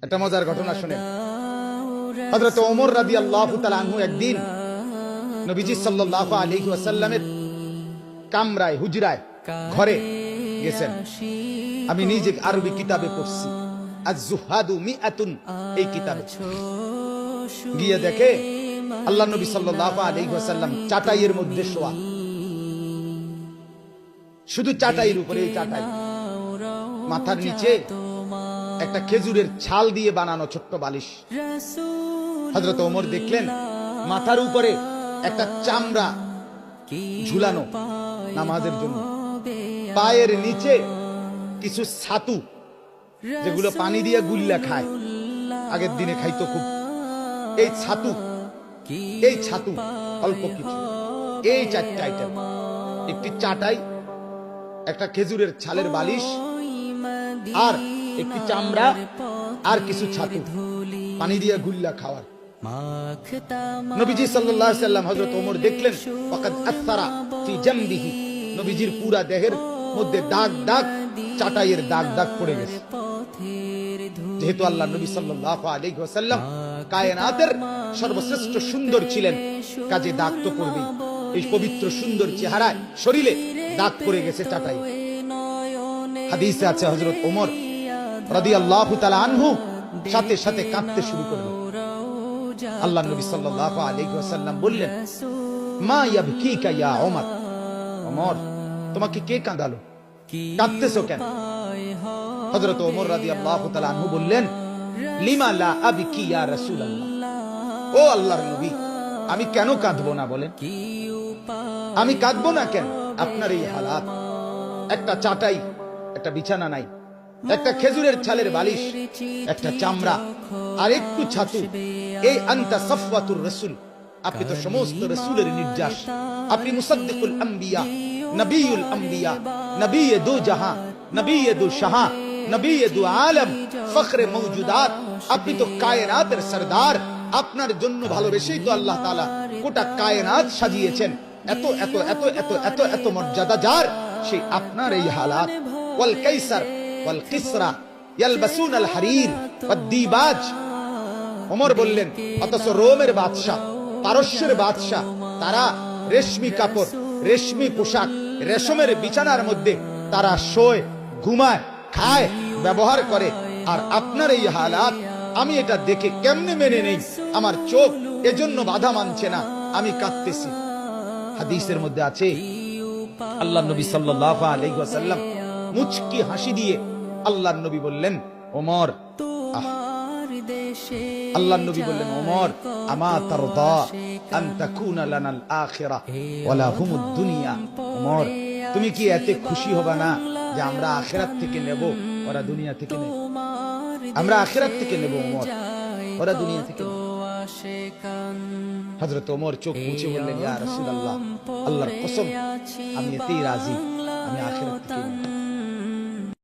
একটা মজার ঘটনা শুনেন। হযরত ওমর রাদিয়াল্লাহু তাআলা আনহু একদিন নবীজি সাল্লাল্লাহু আলাইহি ওয়াসাল্লামের কামরায়, হুজরায়, ঘরে গেছেন। আমি নিজে আরবি কিতাবে পড়ছি, আজ-জুহাদু মিআতুন, এই কিতাবে গিয়ে দেখে আল্লাহ নবী সাল্লাল্লাহু আলাইহি ওয়াসাল্লাম চাটাইয়ের মধ্যে শোয়া, শুধু চাটাইয়ের উপরে, এই চাটাই, মাথার নিচে একটা খেজুরের ছাল দিয়ে বানানো ছোট্ট বালিশ। হযরত ওমর দেখলেন মাথার উপরে একটা চামড়া ঝুলানো নামাজের জন্য, পায়ের নিচে কিছু ছাতু, যেগুলো পানি দিয়ে গুল্লা খায়, আগের দিনে খাইতো খুব, এই ছাতু অল্প কিছু, এই চারটা আইটেম, একটি চাটাই, একটা খেজুরের ছালের বালিশ, আর একটি চামড়া, আর কিছু ছাতু পানি দিয়ে গুল্লা খাওয়ার। নবীজি সাল্লাল্লাহু আলাইহি ওয়াসাল্লাম হযরত ওমর দেখলেন ওয়াকাদ আসারা ফি জামবিহি, নবীজির পুরা দেহের মধ্যে দাগ দাগ, চাটাইয়ের দাগ দাগ পড়ে গেছে। যেহেতু আল্লাহ নবী সাল্লাল্লাহু আলাইহি ওয়াসাল্লাম কায়নাতের সর্বশ্রেষ্ঠ সুন্দর ছিলেন, কাজে দাগ তো পড়বেই। এই পবিত্র সুন্দর চেহারায়, শরীরে দাগ পড়ে গেছে চাটাই। হাদিসে আছে হযরত ওমর রাদিয়াল্লাহু তাআলা আনহু সাথে সাথে কাঁদতে শুরু করলেন। আল্লাহ নবী সাল্লাল্লাহু আলাইহি ওয়াসাল্লাম বললেন, মা ইয়াবকিকা ইয়া ওমর, ওমর তোমাকে কে কাঁদালো, কাঁদতেছো কেন? হযরত ওমর রাদিয়াল্লাহু তাআলা আনহু বললেন, লিমা লা আবকি ইয়া রাসূলুল্লাহ, ও আল্লাহর নবী আমি কেন কাঁদবো না বলেন, আমি কাঁদবো না কেন? আপনার এই হালাত, একটা চাটাই, একটা বিছানা নাই, একটা খেজুরের ছালের বালিশ, একটা চামড়া, আর একটু ছাতু, এই আনতা সাফওয়াতুর রাসূল, আপনি তো সমস্ত রাসূলের নির্যাস, আপনি মুসাদ্দিকুল আম্বিয়া, নবিয়ুল আম্বিয়া, নবিয়ে দো জাহান, নবিয়ে দো শাহা, নবিয়ে দো আলম, ফখরে মওজুদাত, আপনি তো কায়নাতের সরদার। আপনার জন্য ভালোবেসেই তো আল্লাহ তাআলা গোটা কায়নাত সাজিয়েছেন। এত এত এত এত এত এত মর্যাদা যার, সেই আপনার এই হালাত। ওয়াল কাইসার ওয়াল কিসরা ইয়ালবাসুন আল হারির ওয়াদ দিবাজ, ওমর বললেন অথচ রোমের বাদশা, পারস্যের বাদশা, তারা রেশমি কাপড়, রেশমি পোশাক, রেশমের বিছানার মধ্যে তারা শোয়, ঘুমায়, খায়, ব্যবহার করে। আর আপনার এই হালাত, আমি এটা দেখে কেমনে মেনে নেই? আমার চোখ এজন্য বাধা মানছে না, আমি কাঁদতেছি। হাদিসের মধ্যে আছে আল্লাহ নবী সাল্লাল্লাহু আলাইহি ওয়াসাল্লাম মুচকি হাসি দিয়ে আল্লাহ নবী বললেন, ওমর, আল্লাহ নবী বললেন, ওমর আমা তারদা আন তাকুনা লানাল আখিরাহ ওয়া লাহুমুদ দুনিয়া, ওমর তুমি কি এতে খুশি হবে না যে আমরা আখিরাত থেকে নেব, ওরা দুনিয়া থেকে নেবে? আমরা আখিরাত থেকে নেব ওমর, ওরা দুনিয়া থেকে নেবে। হযরত ওমর চোখ মুছে বললেন, ইয়া রাসূলুল্লাহ, আল্লাহর কসম আমি এতেই রাজি, আমি আখিরাত থেকে নেব।